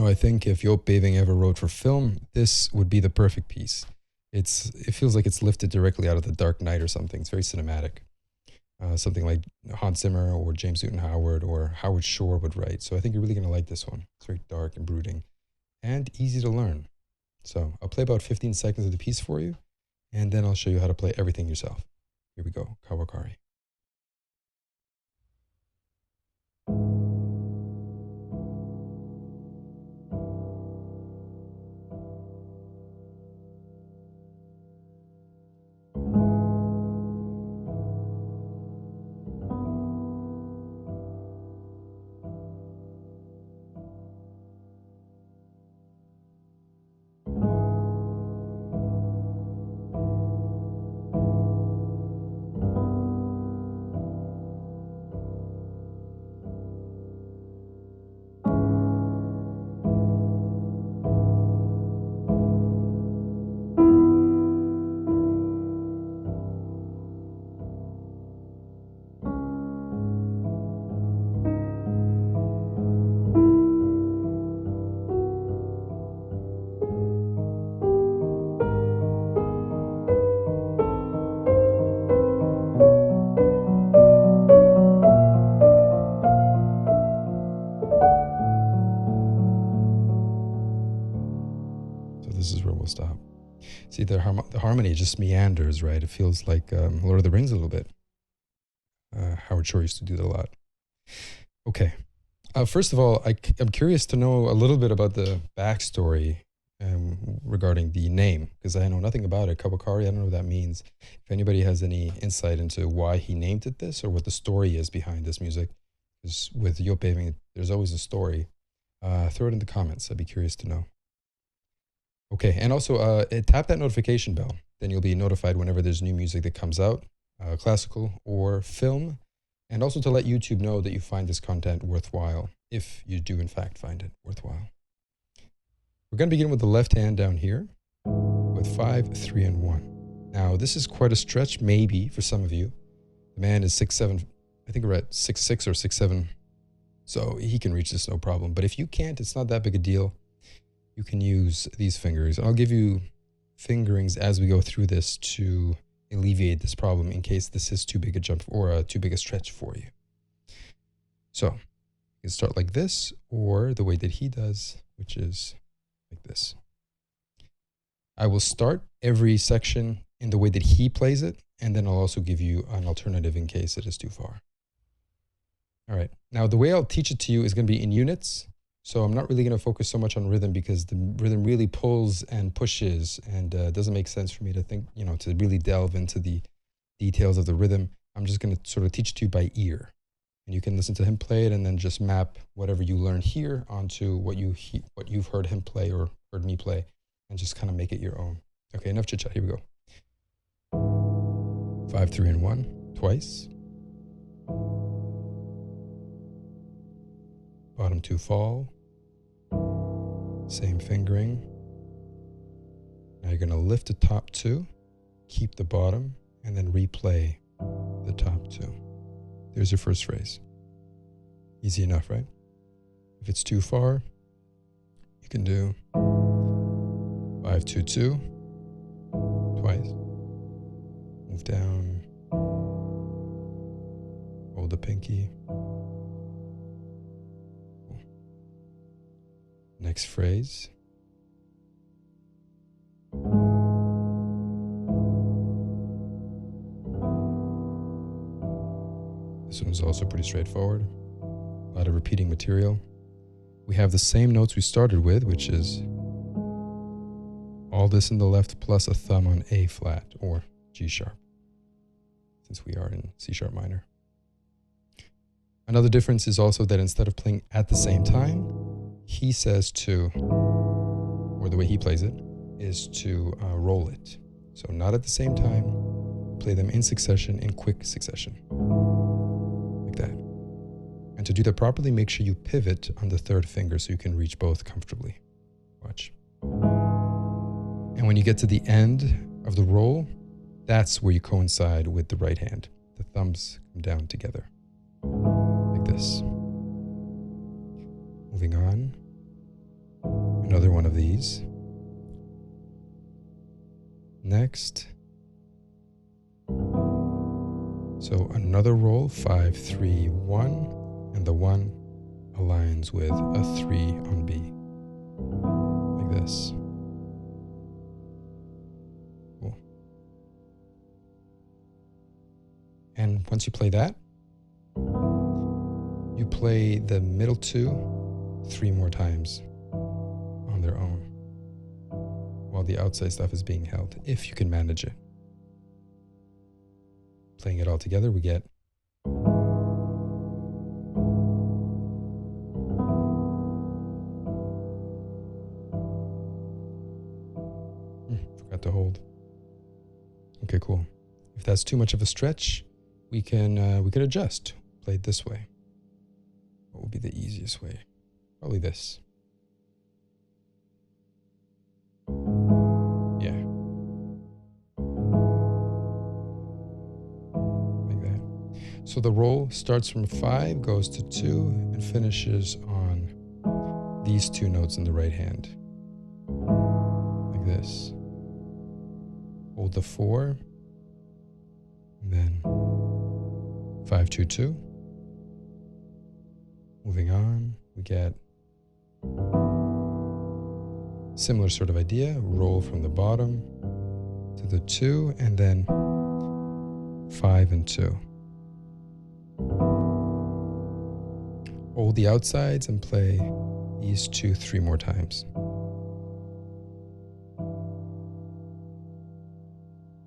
I think if Joep Beving ever wrote for film, this would be the perfect piece. It feels like it's lifted directly out of The Dark Knight or something. It's very cinematic. Something like Hans Zimmer or James Newton Howard or Howard Shore would write. So I think you're really going to like this one. It's very dark and brooding and easy to learn. So I'll play about 15 seconds of the piece for you, and then I'll show you how to play everything yourself. Here we go, Kawakaari. So this is where we'll stop. See, the harmony just meanders, right? It feels like Lord of the Rings a little bit. Howard Shore used to do that a lot. Okay. First of all, I'm curious to know a little bit about the backstory regarding the name, because I know nothing about it. Kawakaari, I don't know what that means. If anybody has any insight into why he named it this or what the story is behind this music, because with Joep Beving, there's always a story. Throw it in the comments. I'd be curious to know. Okay, and also tap that notification bell. Then you'll be notified whenever there's new music that comes out, classical or film, and also to let YouTube know that you find this content worthwhile, if you do in fact find it worthwhile. We're going to begin with the left hand down here with 5, 3, and 1. Now, this is quite a stretch, maybe, for some of you. The man is 6'7", I think we're at 6'6" or 6'7", so he can reach this no problem. But if you can't, it's not that big a deal. You can use these fingers. I'll give you fingerings as we go through this to alleviate this problem in case this is too big a jump or too big a stretch for you. So you can start like this, or the way that he does, which is like this. I will start every section in the way that he plays it, and then I'll also give you an alternative in case it is too far. All right. Now, the way I'll teach it to you is going to be in units. So I'm not really going to focus so much on rhythm because the rhythm really pulls and pushes, and it doesn't make sense for me to think, to really delve into the details of the rhythm. I'm just going to sort of teach it to you by ear. And you can listen to him play it and then just map whatever you learn here onto what you've heard him play or heard me play, and just kind of make it your own. Okay, enough chit chat. Here we go. 5, 3, and 1 twice. Bottom 2 fall. Same fingering. Now you're going to lift the top 2, keep the bottom, and then replay the top 2. There's your first phrase. Easy enough, right? If it's too far, you can do 5, 2, 2 twice. Move down. Hold the pinky. Next phrase. This one is also pretty straightforward. A lot of repeating material. We have the same notes we started with, which is all this in the left plus a thumb on A flat or G sharp, since we are in C sharp minor. Another difference is also that instead of playing at the same time, he says to, or the way he plays it, is to roll it. So not at the same time, play them in succession, in quick succession, like that. And to do that properly, make sure you pivot on the third finger so you can reach both comfortably. Watch. And when you get to the end of the roll, that's where you coincide with the right hand. The thumbs come down together, like this. Moving on. another one of these. Next. So another roll, 5, 3, 1, and the 1 aligns with a 3 on B, like this. Cool. And once you play that, you play the middle 2 3 more times on their own, while the outside stuff is being held, if you can manage it. Playing it all together, we get forgot to hold. Okay, cool. If that's too much of a stretch, we can adjust. Play it this way. What would be the easiest way? Probably this. Yeah. Like that. So the roll starts from 5, goes to 2, and finishes on these 2 notes in the right hand. Like this. Hold the 4, and then 5, 2, 2. Moving on, we get similar sort of idea. Roll from the bottom to the 2, and then 5 and 2. Hold the outsides and play these 2 3 more times.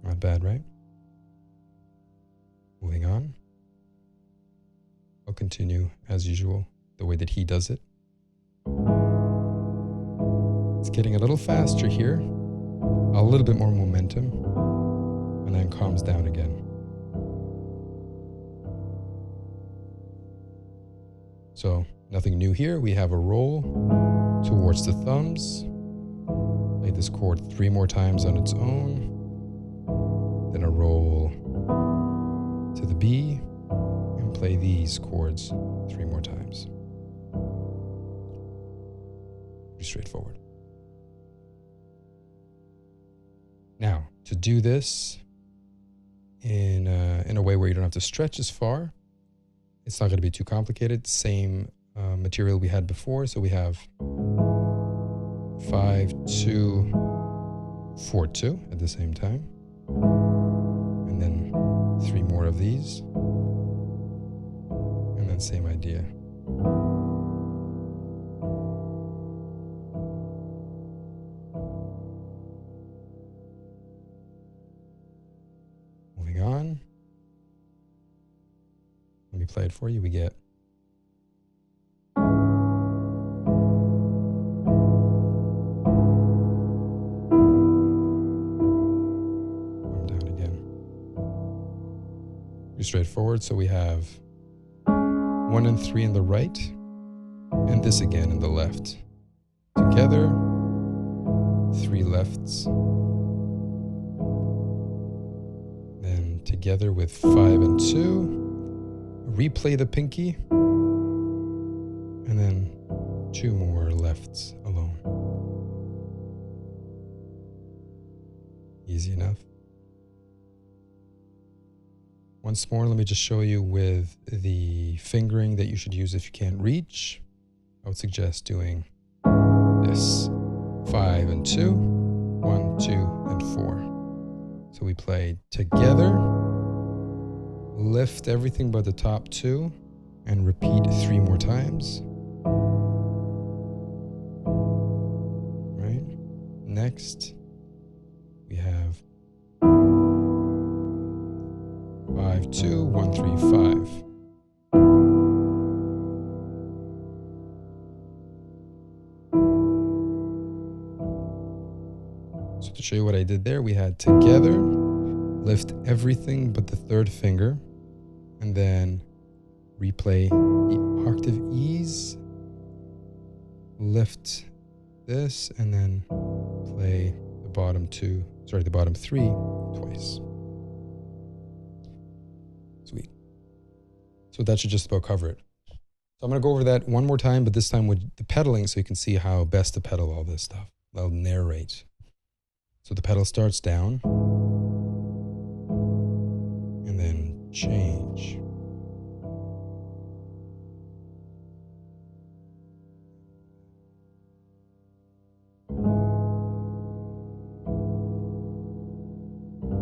Not bad, right? Moving on. I'll continue as usual, the way that he does it. It's getting a little faster here, a little bit more momentum, and then calms down again. So nothing new here. We have a roll towards the thumbs. Play this chord 3 more times on its own. Then a roll to the B, and play these chords 3 more times. Pretty straightforward. Now, to do this in a way where you don't have to stretch as far, it's not going to be too complicated. Same material we had before. So we have 5, 2, 4, 2 at the same time. And then 3 more of these. And then same idea. Moving on. Let me play it for you. We get straightforward. So we have 1 and 3 in the right, and this again in the left. Together, 3 lefts. Then together with 5 and 2, replay the pinky, and then 2 more lefts alone. Easy enough. Once more, let me just show you with the fingering that you should use if you can't reach. I would suggest doing this. 5 and 2, 1, 2, and 4. So we play together, lift everything but the top 2, and repeat 3 more times. Right? Next, we have 5, 2, 1, 3, 5. So to show you what I did there, we had together, lift everything but the 3rd finger, and then replay the octave E's, lift this, and then play the bottom 3 twice. Sweet. So that should just about cover it. So I'm going to go over that one more time, but this time with the pedaling so you can see how best to pedal all this stuff. I'll narrate. So the pedal starts down and then change.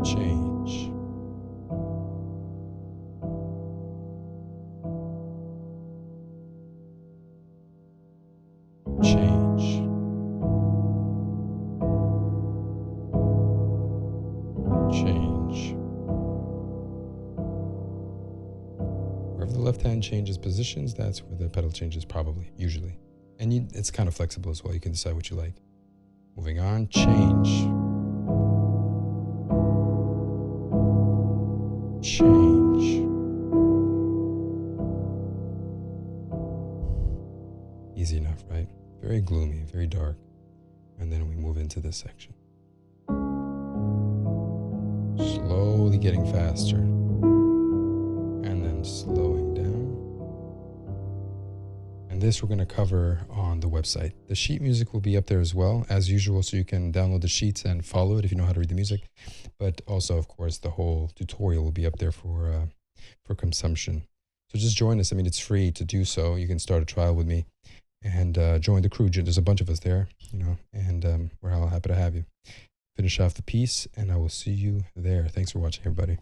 Change. Change. Change. Wherever the left hand changes positions, that's where the pedal changes probably, usually. And it's kind of flexible as well. You can decide what you like. Moving on, change. Change. Easy enough, right? Very gloomy, very dark. And then we move into this section. Slowly getting faster. And then slowing down. And this we're going to cover on the website. The sheet music will be up there as well, as usual, so you can download the sheets and follow it if you know how to read the music. But also, of course, the whole tutorial will be up there for consumption. So just join us. I mean, it's free to do so. You can start a trial with me and join the crew. There's a bunch of us there, and we're all happy to have you. Finish off the piece, and I will see you there. Thanks for watching, everybody.